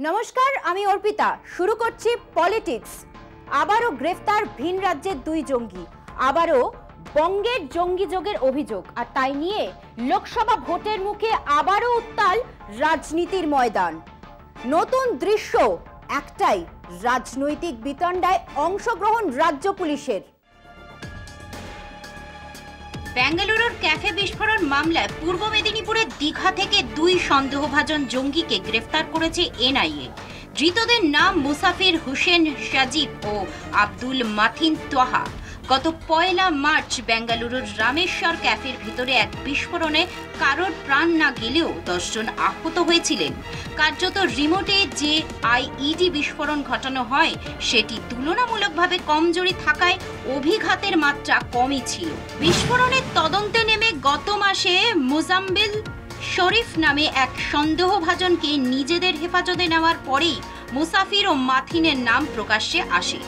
নমস্কার, আমি অর্পিতা। শুরু করছি পলিটিক্স। আবারও গ্রেফতার ভিন রাজ্যের দুই জঙ্গি, আবারও বঙ্গের জঙ্গি যোগের অভিযোগ, আর তাই নিয়ে লোকসভা ভোটের মুখে আবারও উত্তাল রাজনীতির ময়দান। নতুন দৃশ্য একটাই, রাজনৈতিক বিতণ্ডায় অংশগ্রহণ রাজ্য পুলিশের। বেঙ্গালুরুর ক্যাফে বিস্ফোরণ মামলায় পূর্ব মেদিনীপুরের দীঘা থেকে দুই সন্দেহভাজন জঙ্গিকে গ্রেফতার করেছে এনআইএ। ধৃতদের নাম মুসাফির হোসেন সাজিব ও আব্দুল মাথিন তোহা। গত 1 মার্চ বেঙ্গালুরুর রামেশ্বর ক্যাফের ভিতরে এক বিস্ফোরণে কারোর প্রাণ না গেলেও 10 জন আহত হয়েছিলেন। কার্যত রিমোটে যে আইইডি বিস্ফোরণ ঘটানো হয় সেটি তুলনামূলকভাবে কমজোরি থাকায় অভিঘাতের মাত্রা কমই ছিল। বিস্ফোরণের তদন্তে নেমে গত মাসে মুজাম্বিল শরীফ নামে এক সন্দেহভাজনকে নিজেদের হেফাজতে নেওয়ার পরেই মুসাফির ও মাথিনের নাম প্রকাশ্যে আসে।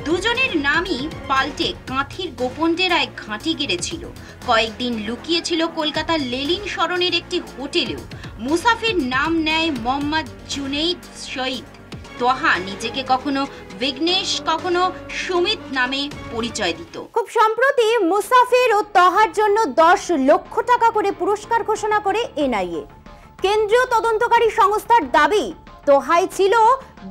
দুজনের নামই পাল্টে কাঁথির গোপন ডেরায় ঘাঁটি গেড়েছিল। কয়েকদিন লুকিয়েছিল কলকাতার লেলিন সরণের একটি হোটেলেও। মুসাফির নাম নেয় মোহাম্মদ জুনেইদ শহীদ। তোহা নিজেকে কখনো বিঘ্নেশ, কখনো সুমিত নামে পরিচয় দিত। খুব সম্প্রতি মুসাফির ও তোহার জন্য 10 লক্ষ টাকা করে পুরস্কার ঘোষণা করে এনআইএ। কেন্দ্রীয় তদন্তকারী সংস্থার দাবি, তোহাই ছিল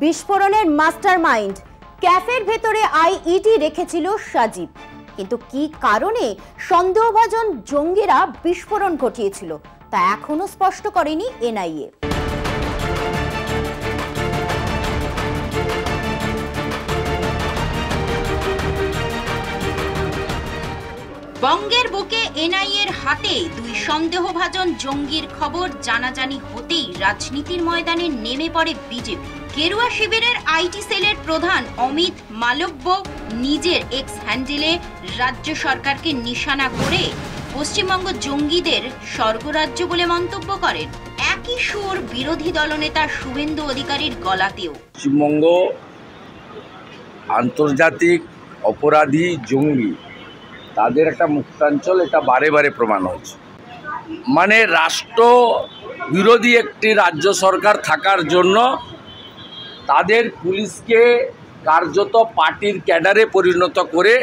বিস্ফোরণের মাস্টার মাইন্ড। ক্যাফের ভেতরে আইইডি রেখেছিল সাজিব। কিন্তু কি কারণে সন্দেহভাজন জঙ্গিরা বিস্ফোরণ ঘটিয়েছিল তা এখনো স্পষ্ট করেনি এনআইএ। বঙ্গের বুকে এনআইএর হাতে দুই সন্দেহভাজন জঙ্গির খবর জানাজানি হতেই রাজনীতির ময়দানে নেমে পড়ে বিজেপি। গেরুয়া শিবিরের আইটি সেলের প্রধান অমিত মালব্য নিজের এক্স হ্যান্ডেলে রাজ্য সরকারকে নিশানা করে পশ্চিমবঙ্গ জঙ্গিদের স্বর্গরাজ্য বলে মন্তব্য করেন। একই সুর বিরোধী দলনেতা শুভেন্দু অধিকারীর গলাতেও। পশ্চিমবঙ্গ আন্তর্জাতিক অপরাধী জঙ্গি, তাদের একটা মুক্তাঞ্চল, এটা বারে বারে প্রমাণ হয়েছে। মানে রাষ্ট্র বিরোধী একটি রাজ্য সরকার থাকার জন্য তাদের পুলিশকে কার্যত পার্টির ক্যাডারে পরিণত করে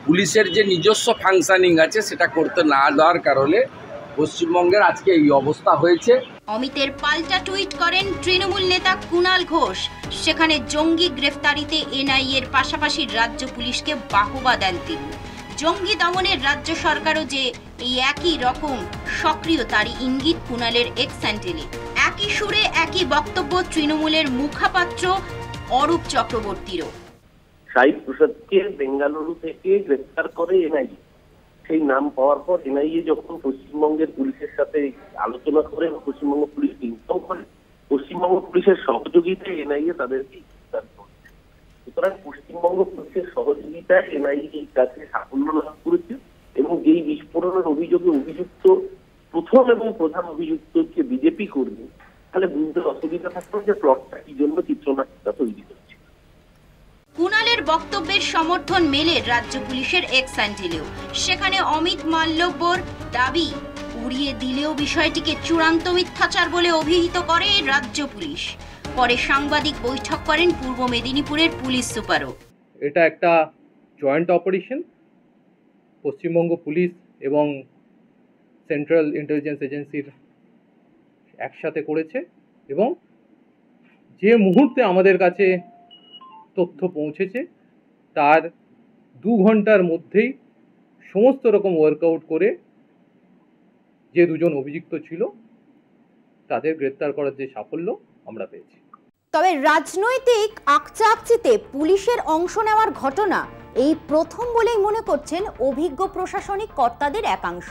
পুলিশের যে নিজস্ব ফাংশনিং আছে সেটা করতে না দেওয়ার কারণে পশ্চিমবঙ্গের আজকে এই অবস্থা হয়েছে। অমিতের পাল্টা টুইট করেন তৃণমূল নেতা কুণাল ঘোষ। সেখানে জঙ্গি গ্রেফতারিতে এনআইএর পাশাপাশি রাজ্য পুলিশকে বাহবা দেন তিনি। জঙ্গি দমনের রাজ্য সরকারও যে এই একই রকম সক্রিয় তারই ইঙ্গিত কুণালের এক্স হ্যান্ডেলে। একই সুরে একই বক্তব্য তৃণমূলের মুখপাত্র অরূপ চক্রবর্তীরও। সাই প্রসাদকে বেঙ্গালুরু থেকে গ্রেফতার করে এনআইএ। সেই নাম পাওয়ার পর এনআইএ যখন পশ্চিমবঙ্গের পুলিশের সাথে আলোচনা করে, পশ্চিমবঙ্গ পুলিশ ইনফর্ম করে, পশ্চিমবঙ্গ পুলিশের সহযোগিতায় এনআইএ তাদেরকে গ্রেফতার করে। সুতরাং পশ্চিমবঙ্গ পুলিশের সহযোগিতায় এনআইএ এই কাজে সাফল্য লাভ করেছে এবং এই বিস্ফোরণের অভিযোগে অভিযুক্ত প্রথম এবং প্রধান অভিযুক্ত হচ্ছে বিজেপি কর্মী। তাহলে বুঝতে অসুবিধা থাকতো যে প্লটটা কি জন্য চিত্রনাট্যটা তৈরি হচ্ছে। কুণালের বক্তব্যের সমর্থন মেলে রাজ্য পুলিশের এক্স হ্যান্ডেলেও। সেখানে অমিত মাল্যব্যর দাবি উড়িয়ে দিলেও বিষয়টিকে চূড়ান্ত মিথ্যাচার বলে অভিহিত করে রাজ্য পুলিশ। পরে সাংবাদিক বৈঠক করেন পূর্ব মেদিনীপুরের পুলিশ সুপারও। এটা একটা জয়েন্ট অপারেশন পশ্চিমবঙ্গ পুলিশ এবং সেন্ট্রাল ইন্টেলিজেন্স এজেন্সির একসাথে করেছে এবং যে মুহূর্তে আমাদের কাছে তথ্য পৌঁছেছে তার 2 ঘন্টার মধ্যেই সমস্ত রকম ওয়ার্কআউট করে যে দুজন অভিযুক্ত ছিল তাদের গ্রেফতার করার যে সাফল্য আমরা পেয়েছি। তবে রাজনৈতিক আকচাকচিতে পুলিশের অংশ নেওয়ার ঘটনা এই প্রথম বলেই মনে করছেন অভিজ্ঞ প্রশাসনিক কর্তাদের একাংশ।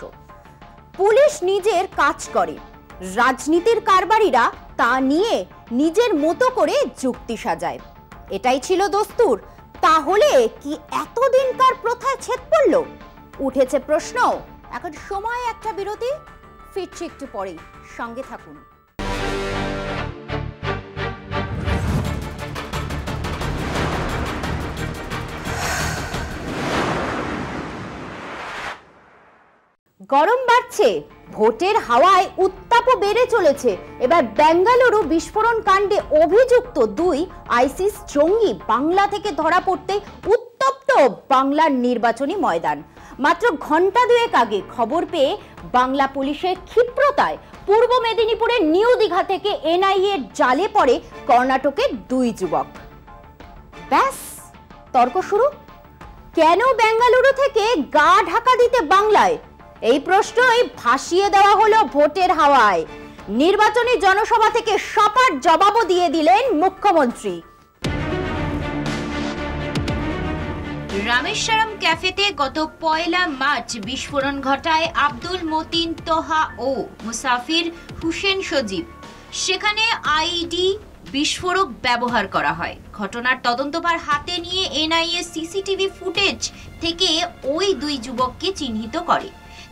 পুলিশ নিজের কাজ করে, রাজনীতির কারবারিরা তা নিয়ে নিজের মতো করে যুক্তি সাজায়। এটাই ছিল দস্তুর। তাহলে কি এতদিনকার প্রথায় ছেদ পড়ল? উঠেছে প্রশ্ন। এখন সময় একটা বিরতি, ফিরছি একটু পরেই, সঙ্গে থাকুন। গরম বাড়ছে, ভোটের হাওয়ায় উত্তাপও বেড়ে চলেছে। এবার বেঙ্গালুরু বিস্ফোরণ কাণ্ডে অভিযুক্ত 2 আইসিস জঙ্গি বাংলা থেকে ধরা পড়তে উত্তপ্ত বাংলার নির্বাচনী ময়দান। মাত্র ঘন্টা দুয়েক আগে খবর পেয়ে বাংলা পুলিশের ক্ষিপ্রতায় পূর্ব মেদিনীপুরের নিউ দীঘা থেকে এনআইএ এর জালে পড়ে কর্ণাটকের 2 যুবক। ব্যাস, তর্ক শুরু। কেন বেঙ্গালুরু থেকে গা ঢাকা দিতে বাংলায়? এই প্রশ্নই ভাসিয়ে দেওয়া হলো ভোটের হাওয়ায়। নির্বাচনী জনসভা থেকে সপাট জবাবও দিয়ে দিলেন মুখ্যমন্ত্রী। রামেশ্বরম ক্যাফেতে গত 1 মার্চ বিস্ফোরণ ঘটায় আব্দুল মতিন তোহা ও মুসাফির হুসেন সজীব। সেখানে আইডি বিস্ফোরক ব্যবহার করা হয়। ঘটনার তদন্তভার হাতে নিয়ে এনআইএ সিসিটিভি ফুটেজ থেকে ওই 2 যুবককে চিহ্নিত করে।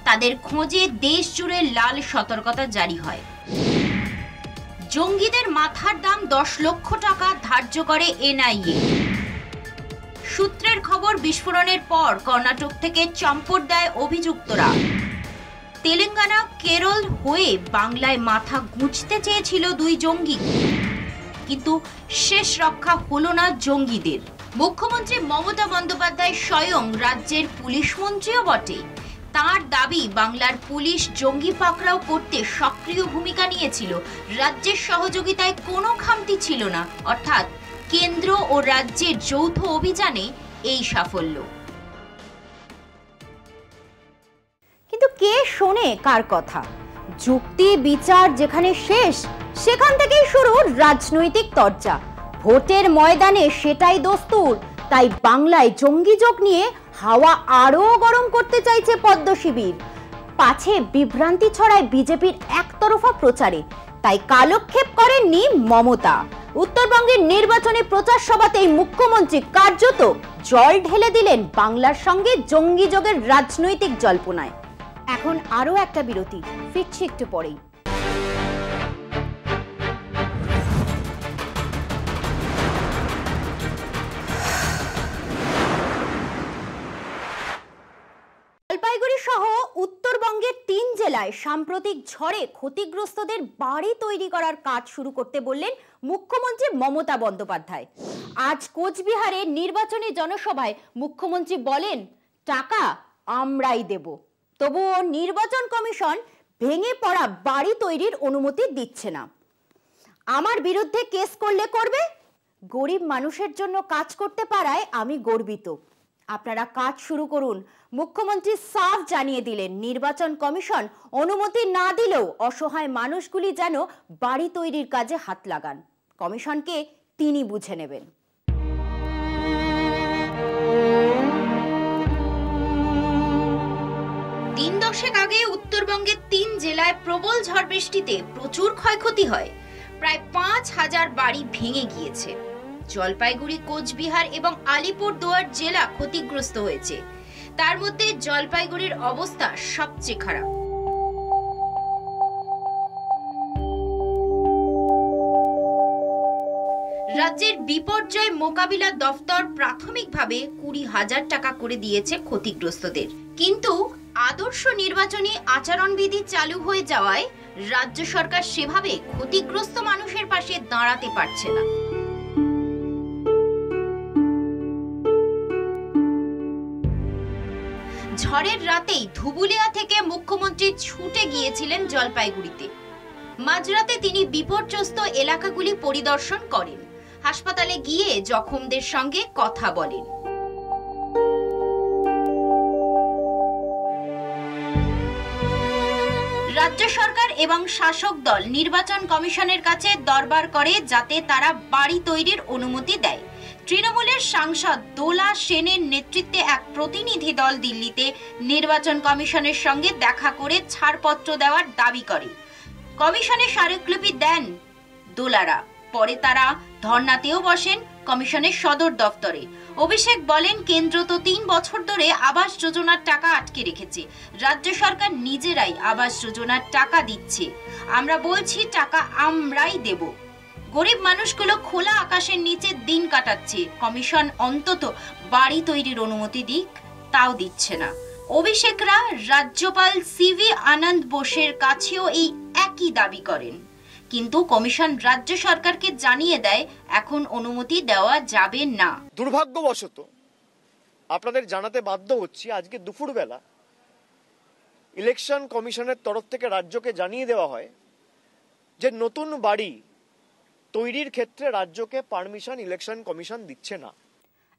তাদের খোঁজে দেশ জুড়ে লাল সতর্কতা জারি হয়। জঙ্গিদের মাথার দাম 10 লক্ষ টাকা ধার্য করে এনআইএ। সূত্রের খবর, বিস্ফোরণের পর কর্ণাটক থেকে চম্পট দেয় অভিযুক্তরা। তেলেঙ্গানা, কেরল হয়ে বাংলায় মাথা গুঁজতে চেয়েছিল 2 জঙ্গি, কিন্তু শেষ রক্ষা হলো না জঙ্গিদের। মুখ্যমন্ত্রী মমতা বন্দ্যোপাধ্যায় স্বয়ং রাজ্যের পুলিশ মন্ত্রীও বটে। তার দাবি, বাংলার পুলিশ জঙ্গি পাকড়াও করতে সক্রিয় ভূমিকা নিয়েছিল। রাজ্যের সহযোগিতায় কোনো খামতি ছিল না, অর্থাৎ কেন্দ্র ও রাজ্যের যৌথ অভিযানে এই সাফল্য। কিন্তু কে শোনে কার কথা? যুক্তি বিচার যেখানে শেষ, সেখান থেকেই শুরু রাজনৈতিক চর্চা। ভোটের ময়দানে সেটাই দস্তুর। তাই বাংলায় জঙ্গি যোগ নিয়ে হাওয়া আরো গরম করতে চাইছে পদ্ম শিবির। পাছে বিভ্রান্তি ছড়ায় বিজেপির একতরফা প্রচারে। তাই কালক্ষেপ করেননি মমতা। উত্তরবঙ্গের নির্বাচনী প্রচার সভাতেই মুখ্যমন্ত্রী কার্যত জল ঢেলে দিলেন বাংলার সঙ্গে জঙ্গি যোগের রাজনৈতিক জল্পনায়। এখন আরো একটা বিরতি, ফিরছি একটু পরেই। জলপাইগুড়ি সহ উত্তরবঙ্গের 3 জেলায় সাম্প্রতিক ঝড়ে ক্ষতিগ্রস্তদের বাড়ি তৈরি করার কাজ শুরু করতে বললেন মুখ্যমন্ত্রী মমতা বন্দ্যোপাধ্যায়। আজ কোচবিহারে নির্বাচনী জনসভায় মুখ্যমন্ত্রী বলেন, টাকা আমরাই দেব। তবুও নির্বাচন কমিশন ভেঙে পড়া বাড়ি তৈরির অনুমতি দিচ্ছে না। আমার বিরুদ্ধে কেস করলে করবে। গরিব মানুষের জন্য কাজ করতে পারায় আমি গর্বিত। আপনারা কাজ শুরু করুন। মুখ্যমন্ত্রী সাফ জানিয়ে দিলেন, নির্বাচন কমিশন অনুমতি না দিলেও অসহায় মানুষগুলি যেন বাড়ি তৈরির কাজে হাত লাগান। কমিশনকে তিনি বুঝে নেবেন। দিন 10 আগে উত্তরবঙ্গের 3 জেলায় প্রবল ঝড় বৃষ্টিতে প্রচুর ক্ষয়ক্ষতি হয়। প্রায় 5000 বাড়ি ভেঙে গিয়েছে। জলপাইগুড়ি, কোচবিহার এবং আলিপুরদুয়ার জেলা ক্ষতিগ্রস্ত হয়েছে। তার মধ্যে জলপাইগুড়ির অবস্থা সবচেয়ে খারাপ। রাজ্যের বিপর্যয় মোকাবিলা দফতর প্রাথমিকভাবে 20,000 টাকা করে দিয়েছে ক্ষতিগ্রস্তদের, কিন্তু আদর্শ নির্বাচনী আচরণবিধি চালু হয়ে যাওয়ায় রাজ্য সরকার সেভাবে ক্ষতিগ্রস্ত মানুষের পাশে দাঁড়াতে পারছে না। ঝড়ের রাতেই ধুবুলিয়া থেকে মুখ্যমন্ত্রী ছুটে গিয়েছিলেন জলপাইগুড়িতে। মাঝরাতে তিনি বিপর্যস্ত এলাকাগুলি পরিদর্শন করেন। হাসপাতালে গিয়ে জখমদের সঙ্গে কথা বলেন। রাজ্য সরকার এবং শাসক দল নির্বাচন কমিশনের কাছে দরবার করে যাতে তারা বাড়ি তৈরির অনুমতি দেয়। তৃণমূলের সাংসদ দোলা সেনের নেতৃত্বে এক প্রতিনিধি দল দিল্লিতে নির্বাচন কমিশনের সঙ্গে দেখা করে ছাড়পত্র দেওয়ার দাবি করে। কমিশনে স্মারকলিপি দেন দোলারা। পরে তারা ধর্নাতেও বসেন কমিশনের সদর দফতরে। অভিষেক বলেন, কেন্দ্র তো 3 বছর ধরে আবাস যোজনার টাকা আটকে রেখেছে। রাজ্য সরকার নিজেরাই আবাস যোজনার টাকা দিচ্ছে। আমরা বলছি টাকা আমরাই দেব। গরিব মানুষগুলো খোলা আকাশের নিচে দিন কাটাচ্ছে। কমিশন অন্তত বাড়ি তৈরির অনুমতি দিক, তাও দিচ্ছে না। অভিষেকরা রাজ্যপাল সিভি আনন্দ বোসের কাছেও এই একই দাবি করেন, কিন্তু কমিশন রাজ্য সরকারকে জানিয়ে দেয় এখন অনুমতি দেওয়া যাবে না। দুর্ভাগ্যবশত আপনাদের জানাতে বাধ্য হচ্ছি, আজকে দুপুরবেলা ইলেকশন কমিশনের তরফ থেকে রাজ্যকে জানিয়ে দেওয়া হয় যে নতুন বাড়ি তৈরির ক্ষেত্রে রাজ্যকে পারমিশন ইলেকশন কমিশন দিচ্ছে না।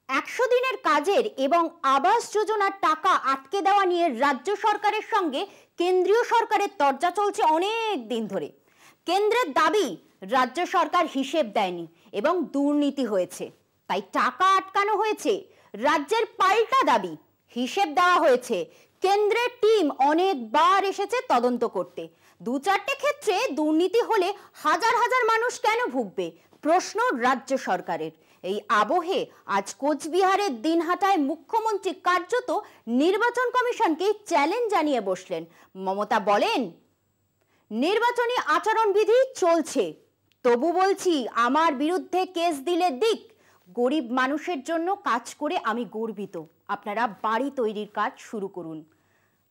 100 দিনের কাজের এবং আবাস যোজনার টাকা আটকে দেওয়া নিয়ে রাজ্য সরকারের সঙ্গে কেন্দ্রীয় সরকারের তরজা চলছে অনেক দিন ধরে। কেন্দ্রের দাবি রাজ্য সরকার হিসেব দেয়নি এবং দুর্নীতি হয়েছে, তাই টাকা আটকানো হয়েছে। রাজ্যের পাল্টা দাবি হিসেব দেওয়া হয়েছে, কেন্দ্রের টিম অনেকবার এসেছে তদন্ত করতে। 2-4টে ক্ষেত্রে দুর্নীতি হলে হাজার হাজার মানুষ কেন ভুগবে, প্রশ্ন রাজ্য সরকারের। এই আবহে আজ কোচবিহারের দিনহাটায় মুখ্যমন্ত্রী কার্যত নির্বাচন কমিশনকে চ্যালেঞ্জ জানিয়ে বসলেন। মমতা বলেন, নির্বাচনী আচরণবিধি চলছে, তবু বলছি আমার বিরুদ্ধে কেস দিলে দিক, গরিব মানুষের জন্য কাজ করে আমি গর্বিত, আপনারা বাড়ি তৈরির কাজ শুরু করুন।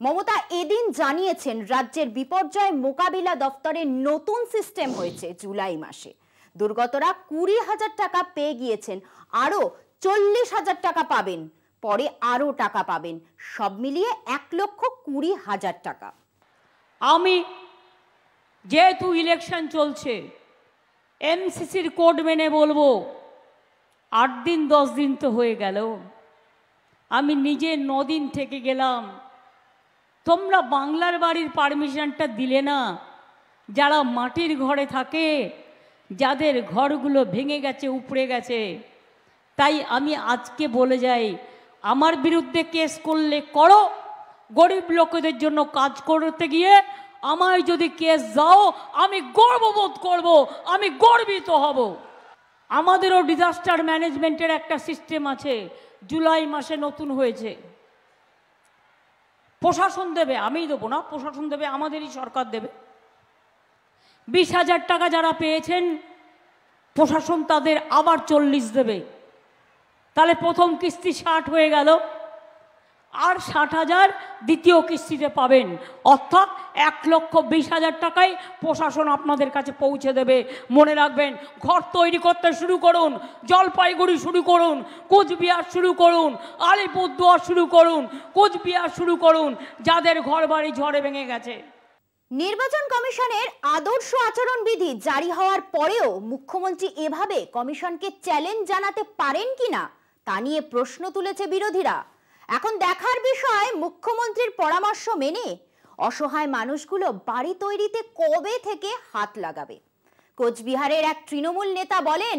মমতা এদিন জানিয়েছেন রাজ্যের বিপর্যয় মোকাবিলা দপ্তরের নতুন সিস্টেম হয়েছে জুলাই মাসে। দুর্গতরা 20,000 টাকা পেয়ে গিয়েছেন, আরো 40,000 টাকা পাবেন, পরে আরো টাকা পাবেন, সব মিলিয়ে 1,20,000 টাকা। আমি যেহেতু ইলেকশন চলছে, এমসিসির কোড মেনে বলবো 8 দিন 10 দিন তো হয়ে গেল, আমি নিজে 9 দিন থেকে গেলাম। তোমরা বাংলার বাড়ির পারমিশনটা দিলে না, যারা মাটির ঘরে থাকে, যাদের ঘরগুলো ভেঙে গেছে উপড়ে গেছে। তাই আমি আজকে বলে যাই, আমার বিরুদ্ধে কেস করলে করো, গরিব লোকেদের জন্য কাজ করতে গিয়ে আমায় যদি কেস দাও আমি গর্ববোধ করব, আমি গর্বিত হব। আমাদেরও ডিজাস্টার ম্যানেজমেন্টের একটা সিস্টেম আছে, জুলাই মাসে নতুন হয়েছে। প্রশাসন দেবে, আমিই দেবো না, প্রশাসন দেবে, আমাদেরই সরকার দেবে। 20,000 টাকা যারা পেয়েছেন প্রশাসন তাদের আবার 40 দেবে, তাহলে প্রথম কিস্তি 60 হয়ে গেল, আর 60,000 দ্বিতীয় কিস্তিতে পাবেন, অর্থাৎ 1,20,000 টাকায় প্রশাসন আপনাদের কাছে পৌঁছে দেবে। মনে রাখবেন, ঘর তৈরি করতে শুরু করুন, জলপাইগুড়ি শুরু করুন, কোচবিহার শুরু করুন, আলিপুরদুয়ার শুরু করুন, কোচবিহার শুরু করুন, যাদের ঘর বাড়ি ঝড়ে ভেঙে গেছে। নির্বাচন কমিশনের আদর্শ আচরণবিধি জারি হওয়ার পরেও মুখ্যমন্ত্রী এভাবে কমিশনকে চ্যালেঞ্জ জানাতে পারেন কিনা তা নিয়ে প্রশ্ন তুলেছে বিরোধীরা। এখন দেখার বিষয়, মুখ্যমন্ত্রীর পরামর্শ মেনে অসহায় মানুষগুলো বাড়ি তৈরিতে কবে থেকে হাত লাগাবে। কোচবিহারের এক তৃণমূল নেতা বলেন,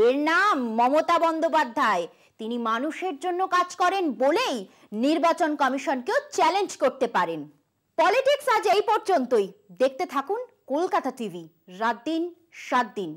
এর নাম মমতা বন্দ্যোপাধ্যায়, তিনি মানুষের জন্য কাজ করেন বলেই নির্বাচন কমিশনকেও চ্যালেঞ্জ করতে পারেন। পলিটিক্স আজ এই পর্যন্তই। দেখতে থাকুন কলকাতা টিভি, রাত দিন 7 দিন।